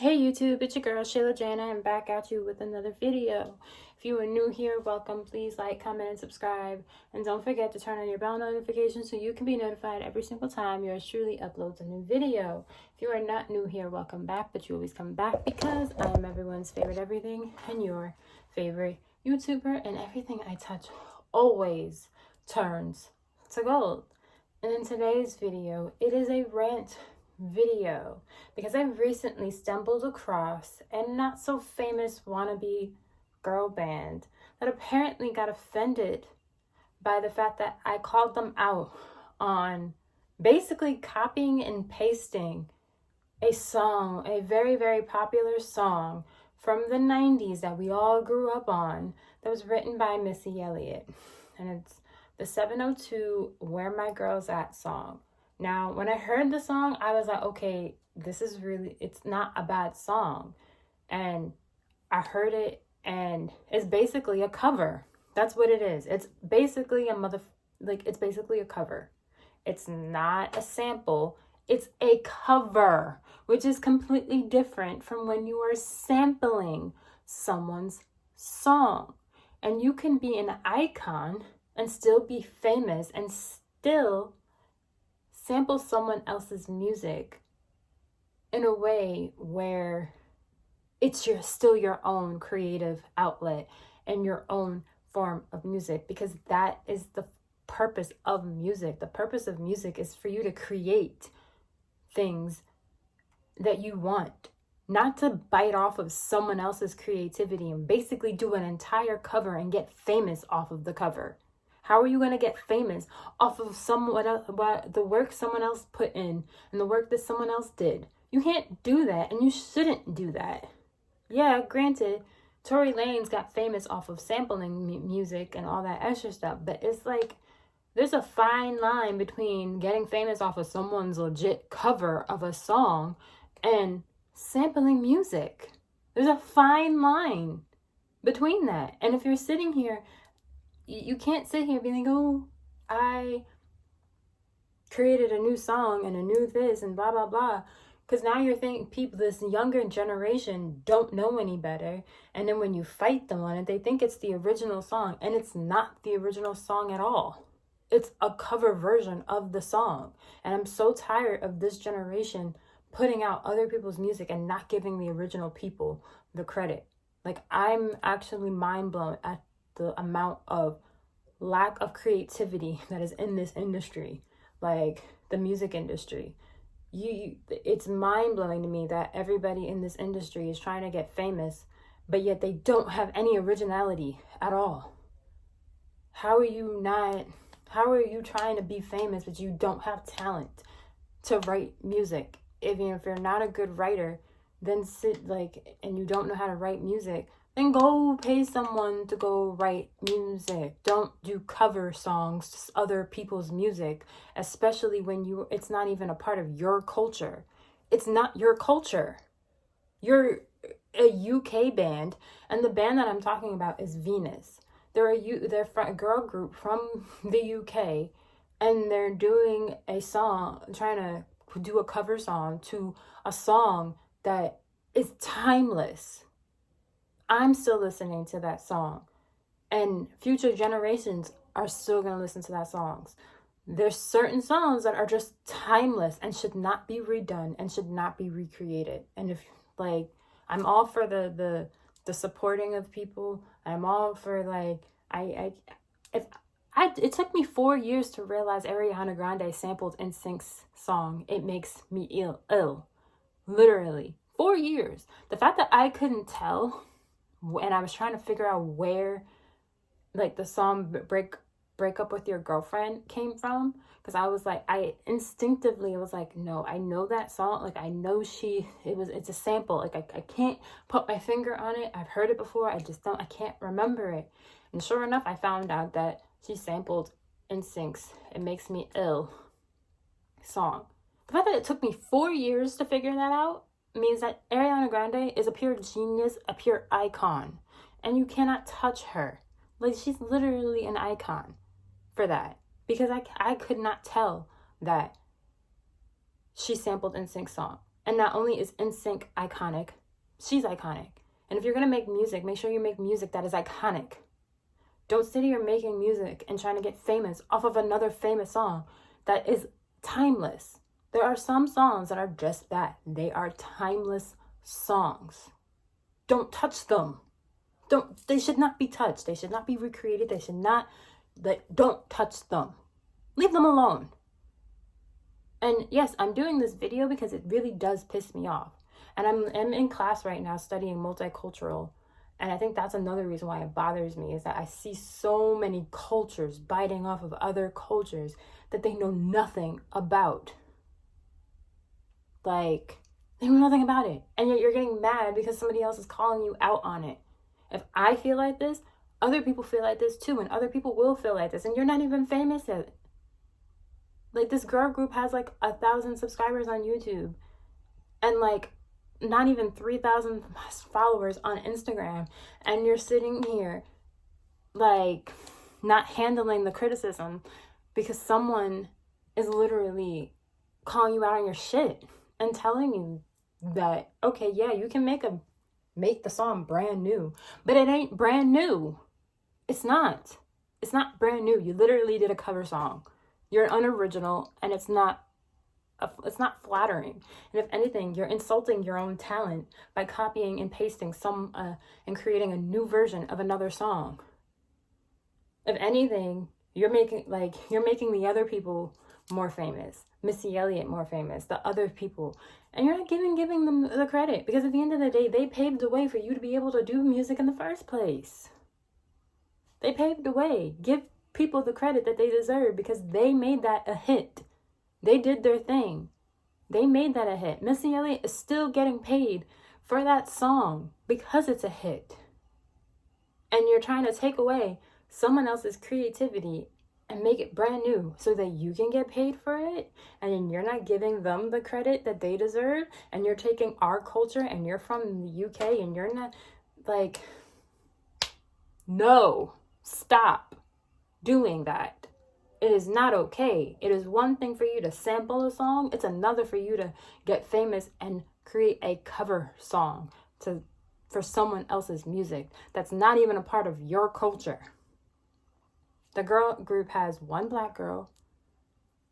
Hey YouTube, it's your girl Shayla Jana and back at you with another video. If you are new here, welcome. Please like, comment, and subscribe. And don't forget to turn on your bell notifications so you can be notified every single time yours truly uploads a new video. If you are not new here, welcome back, but you always come back because I am everyone's favorite everything and your favorite YouTuber, and everything I touch always turns to gold. And in today's video, it is a rant video because I recently stumbled across a not so famous wannabe girl band that apparently got offended by the fact that I called them out on basically copying and pasting a song, a very, very popular song from the 90s that we all grew up on, that was written by Missy Elliott. And it's the 702 Where My Girls At song. Now, when I heard the song, I was like, okay, it's not a bad song. And I heard it, and it's basically a cover. That's what it is. It's basically it's basically a cover. It's not a sample. It's a cover, which is completely different from when you are sampling someone's song. And you can be an icon and still be famous and still sample someone else's music in a way where it's still your own creative outlet and your own form of music, because that is the purpose of music. The purpose of music is for you to create things that you want, not to bite off of someone else's creativity and basically do an entire cover and get famous off of the cover. How are you going to get famous off of the work someone else put in and the work that someone else did? You can't do that, and you shouldn't do that. Yeah, granted, Tory Lanez got famous off of sampling music and all that extra stuff, but it's like there's a fine line between getting famous off of someone's legit cover of a song and sampling music. There's a fine line between that. And if you're sitting here, you can't sit here being like, oh, I created a new song and a new this and blah, blah, blah. Because now you're thinking people, this younger generation, don't know any better. And then when you fight them on it, they think it's the original song. And it's not the original song at all. It's a cover version of the song. And I'm so tired of this generation putting out other people's music and not giving the original people the credit. Like, I'm actually mind blown at the amount of lack of creativity that is in this industry, like the music industry. It's mind-blowing to me that everybody in this industry is trying to get famous, but yet they don't have any originality at all. How are you trying to be famous but you don't have talent to write music? If you're not a good writer, then and you don't know how to write music, then go pay someone to go write music. Don't do cover songs to other people's music, especially when it's not even a part of your culture. It's not your culture. You're a UK band, and the band that I'm talking about is Venus. They're a girl group from the UK, and they're doing a song, trying to do a cover song to a song that is timeless. I'm still listening to that song, and future generations are still going to listen to that songs. There's certain songs that are just timeless and should not be redone and should not be recreated. And if I'm all for the supporting of people. I'm all for it took me 4 years to realize Ariana Grande sampled NSYNC's song "It Makes Me Ill." Literally 4 years. The fact that I couldn't tell, and I was trying to figure out where the song break up with your girlfriend came from, because I instinctively was like, no, I know that song. I know it's a sample. I can't put my finger on it. I've heard it before. I can't remember it. And sure enough, I found out that she sampled NSYNC's "It Makes Me Ill" song. The fact that it took me 4 years to figure that out means that Ariana Grande is a pure genius, a pure icon, and you cannot touch her. She's literally an icon for that, because I could not tell that she sampled NSYNC's song. And not only is NSYNC iconic, she's iconic. And if you're going to make music, make sure you make music that is iconic. Don't sit here making music and trying to get famous off of another famous song that is timeless. There are some songs that are just that. They are timeless songs. Don't touch them. They should not be touched. They should not be recreated. They should not, don't touch them. Leave them alone. And yes, I'm doing this video because it really does piss me off. And I'm in class right now studying multicultural. And I think that's another reason why it bothers me, is that I see so many cultures biting off of other cultures that they know nothing about. Like, they know nothing about it. And yet you're getting mad because somebody else is calling you out on it. If I feel like this, other people feel like this too. And other people will feel like this. And you're not even famous yet. Like, this girl group has like 1,000 subscribers on YouTube. And like, not even 3,000 followers on Instagram, and you're sitting here like not handling the criticism because someone is literally calling you out on your shit and telling you that, okay, yeah, you can make the song brand new, but it ain't brand new. It's not brand new. You literally did a cover song. You're unoriginal, and it's not flattering. And if anything, you're insulting your own talent by copying and pasting and creating a new version of another song. If anything, you're making the other people more famous, Missy Elliott more famous, the other people, and you're not giving them the credit, because at the end of the day, they paved the way for you to be able to do music in the first place. They paved the way. Give people the credit that they deserve, because they made that a hit. They did their thing. They made that a hit. Missy Elliott is still getting paid for that song because it's a hit. And you're trying to take away someone else's creativity and make it brand new so that you can get paid for it. And then you're not giving them the credit that they deserve. And you're taking our culture, and you're from the UK, and you're not like, no, stop doing that. It is not okay. It is one thing for you to sample a song. It's another for you to get famous and create a cover song for someone else's music that's not even a part of your culture. The girl group has one black girl,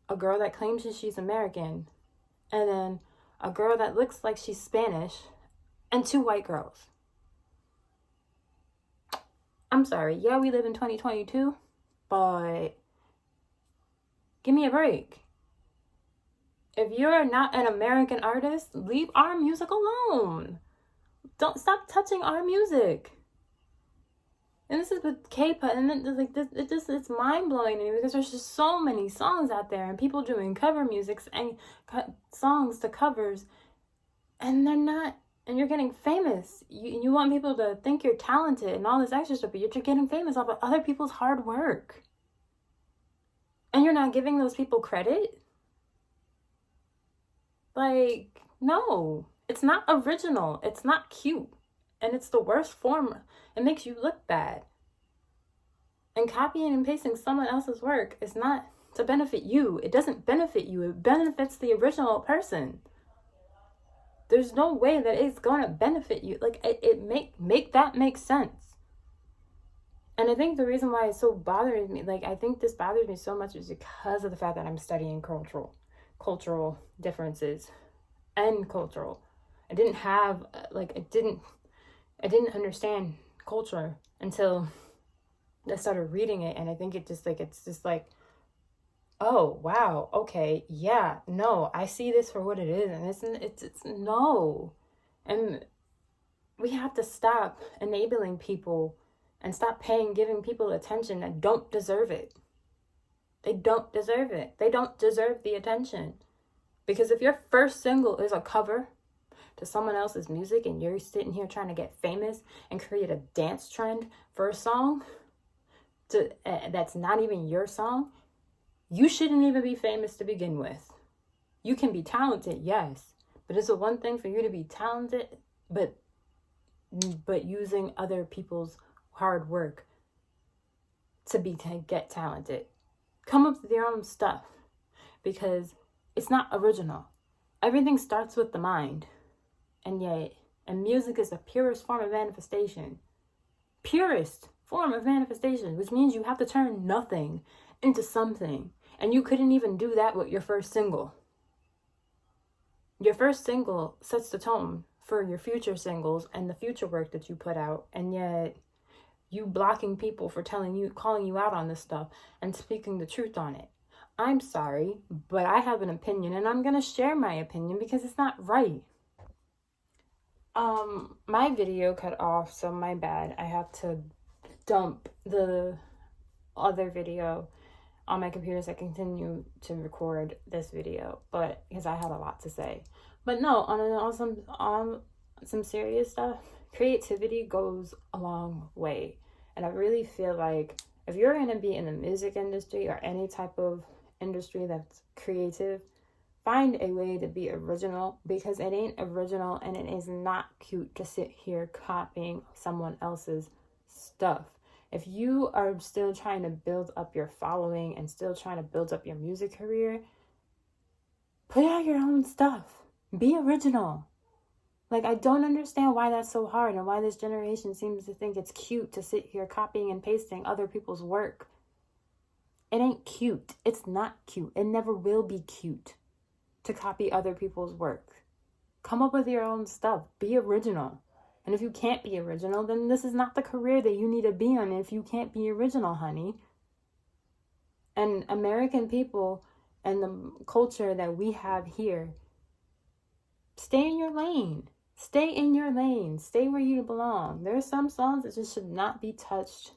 a girl that claims that she's American, and then a girl that looks like she's Spanish, and 2 white girls. I'm sorry. Yeah, we live in 2022, but give me a break. If you're not an American artist, leave our music alone. Don't stop touching our music. And this is with K-pop, and it's mind-blowing to me, because there's just so many songs out there, and people doing cover music and songs to covers, and they're not, and you're getting famous. You want people to think you're talented and all this extra stuff, but you're getting famous off of other people's hard work. And you're not giving those people credit? Like, no. It's not original. It's not cute. And it's the worst form. It makes you look bad. And copying and pasting someone else's work is not to benefit you. It doesn't benefit you. It benefits the original person. There's no way that it's going to benefit you. Like, make that make sense. And I think the reason why it so bothers me, like, I think this bothers me so much is because of the fact that I'm studying cultural differences and cultural. I didn't have, I didn't understand culture until I started reading it. And I think it's just like, oh, wow, okay, yeah, no, I see this for what it is. And it's no. And we have to stop enabling people and stop giving people attention that don't deserve it. They don't deserve it. They don't deserve the attention. Because if your first single is a cover to someone else's music, and you're sitting here trying to get famous and create a dance trend for a song that's not even your song, you shouldn't even be famous to begin with. You can be talented, yes. But it's the one thing for you to be talented, but using other people's hard work to get talented. Come up with your own stuff, because it's not original. Everything starts with the mind. And music is the purest form of manifestation. Purest form of manifestation, which means you have to turn nothing into something. And you couldn't even do that with your first single. Your first single sets the tone for your future singles and the future work that you put out. And yet you blocking people for calling you out on this stuff and speaking the truth on it. I'm sorry, but I have an opinion, and I'm going to share my opinion because it's not right. My video cut off, so my bad. I have to dump the other video on my computer so I continue to record this video, but because I had a lot to say. But no, on some serious stuff, creativity goes a long way. And I really feel like if you're going to be in the music industry or any type of industry that's creative, find a way to be original, because it ain't original and it is not cute to sit here copying someone else's stuff. If you are still trying to build up your following and still trying to build up your music career, put out your own stuff. Be original. Like, I don't understand why that's so hard and why this generation seems to think it's cute to sit here copying and pasting other people's work. It ain't cute. It's not cute. It never will be cute to copy other people's work. Come up with your own stuff. Be original. And if you can't be original, then this is not the career that you need to be on if you can't be original, honey. And American people and the culture that we have here, stay in your lane. Stay in your lane. Stay where you belong. There are some songs that just should not be touched,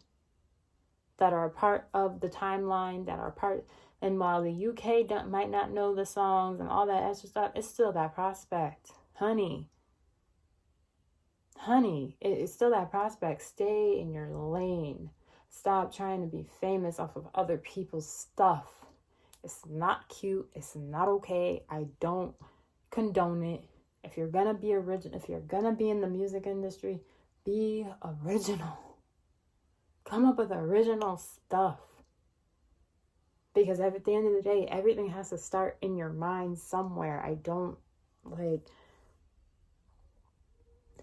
that are a part of the timeline, that are part. And while the UK might not know the songs and all that extra stuff, it's still that prospect. Honey, it's still that prospect. Stay in your lane. Stop trying to be famous off of other people's stuff. It's not cute. It's not okay. I don't condone it. If you're gonna be original, if you're gonna be in the music industry, be original. Come up with original stuff. Because at the end of the day, everything has to start in your mind somewhere. I don't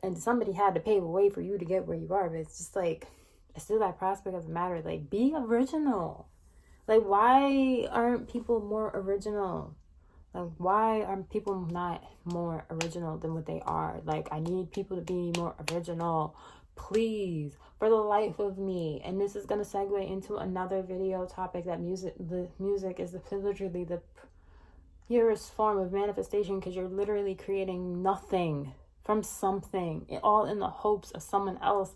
and somebody had to pave a way for you to get where you are, but it's just like, it's still that prospect of the matter. Like, be original. Like, why aren't people more original? Like, why are people not more original than what they are? Like, I need people to be more original, please, for the life of me. And this is going to segue into another video topic, that music is literally the purest form of manifestation, because you're literally creating nothing from something, all in the hopes of someone else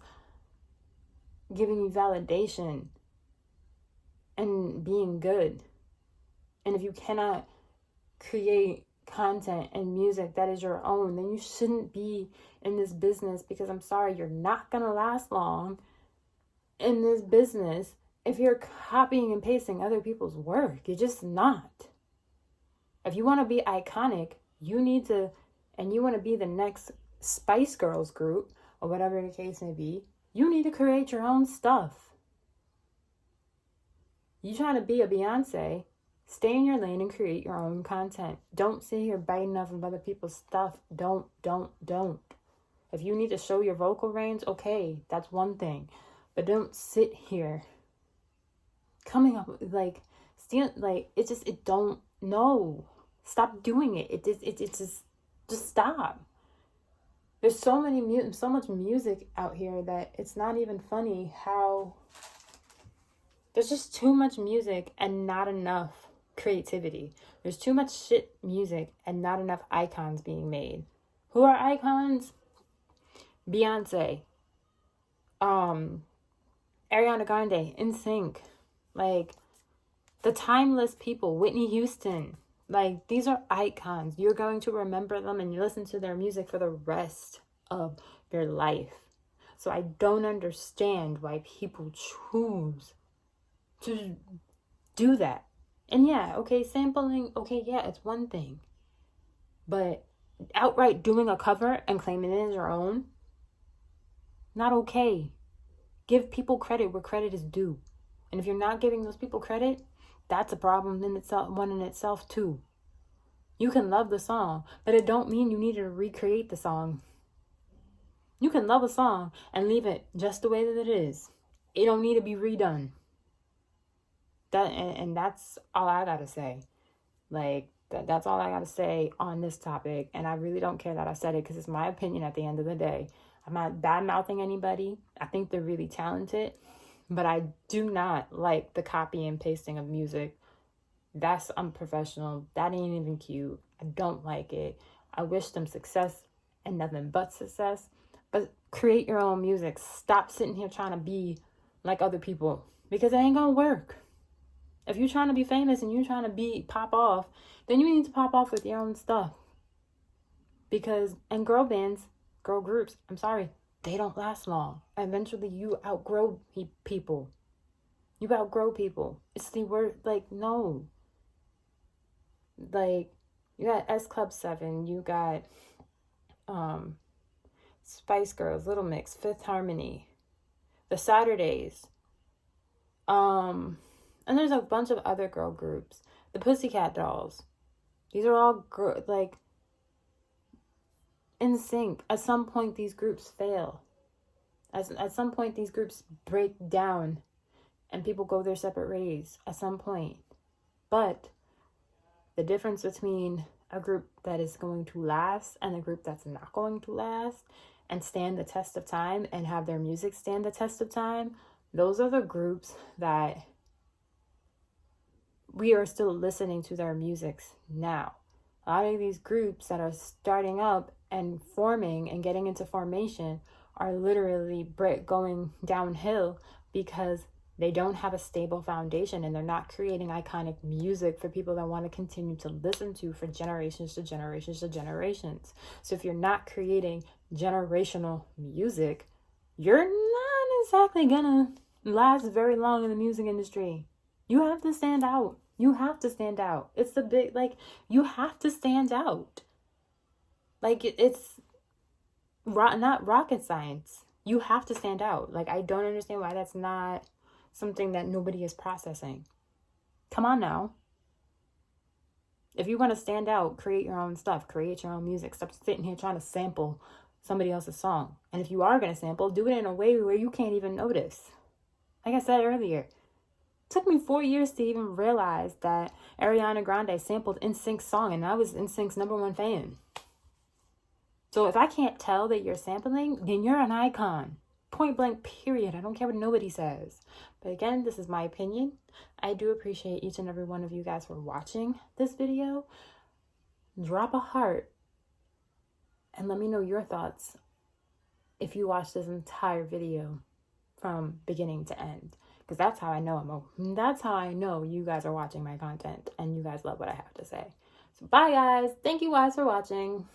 giving you validation and being good. And if you cannot create content and music that is your own, then you shouldn't be in this business, because I'm sorry, you're not gonna last long in this business if you're copying and pasting other people's work. You're just not. If you want to be iconic, you need to, and you want to be the next Spice Girls group, or whatever the case may be, you need to create your own stuff. You trying to be a Beyonce, stay in your lane and create your own content. Don't sit here biting off of other people's stuff. Don't. If you need to show your vocal range, okay, that's one thing. But don't sit here coming up with no. Stop doing it. It's just stop. There's so much music out here that it's not even funny how there's just too much music and not enough creativity. There's too much shit music and not enough icons being made. Who are icons? Beyonce, Ariana Grande, NSYNC, like the timeless people, Whitney Houston. Like, these are icons. You're going to remember them and you listen to their music for the rest of your life. So I don't understand why people choose to do that. And yeah, okay, sampling, okay, yeah, it's one thing. But outright doing a cover and claiming it as your own, not okay. Give people credit where credit is due. And if you're not giving those people credit, that's a problem in itself too. You can love the song, but it don't mean you need to recreate the song. You can love a song and leave it just the way that it is. It don't need to be redone. And that's all I gotta say. Like, that's all I gotta say on this topic. And I really don't care that I said it, because it's my opinion at the end of the day. I'm not bad-mouthing anybody. I think they're really talented, but I do not like the copy and pasting of music. That's unprofessional. That ain't even cute. I don't like it. I wish them success and nothing but success. But create your own music. Stop sitting here trying to be like other people, because it ain't gonna work. If you're trying to be famous and you're trying to pop off, then you need to pop off with your own stuff. And girl groups, I'm sorry, they don't last long. Eventually you outgrow people. You outgrow people. It's the word, like, no. Like, you got S Club 7, you got Spice Girls, Little Mix, Fifth Harmony, The Saturdays, and there's a bunch of other girl groups, the Pussycat Dolls. These are all like in sync. At some point, these groups fail. At some point, these groups break down, and people go their separate ways. At some point, but the difference between a group that is going to last and a group that's not going to last and stand the test of time and have their music stand the test of time, those are the groups that we are still listening to their musics now. A lot of these groups that are starting up and forming and getting into formation are literally going downhill because they don't have a stable foundation, and they're not creating iconic music for people that want to continue to listen to for generations to generations to generations. So if you're not creating generational music, you're not exactly gonna last very long in the music industry. You have to stand out. You have to stand out. It's the big, like, you have to stand out. Like, it's not rocket science. You have to stand out. Like, I don't understand why that's not something that nobody is processing. Come on now. If you want to stand out, create your own stuff. Create your own music. Stop sitting here trying to sample somebody else's song. And if you are going to sample, do it in a way where you can't even notice. Like I said earlier, it took me 4 years to even realize that Ariana Grande sampled NSYNC's song, and I was NSYNC's #1 fan. So if I can't tell that you're sampling, then you're an icon. Point blank, period. I don't care what nobody says. But again, this is my opinion. I do appreciate each and every one of you guys for watching this video. Drop a heart and let me know your thoughts if you watch this entire video from beginning to end, because that's how I know that's how I know you guys are watching my content and you guys love what I have to say. So bye guys. Thank you guys for watching.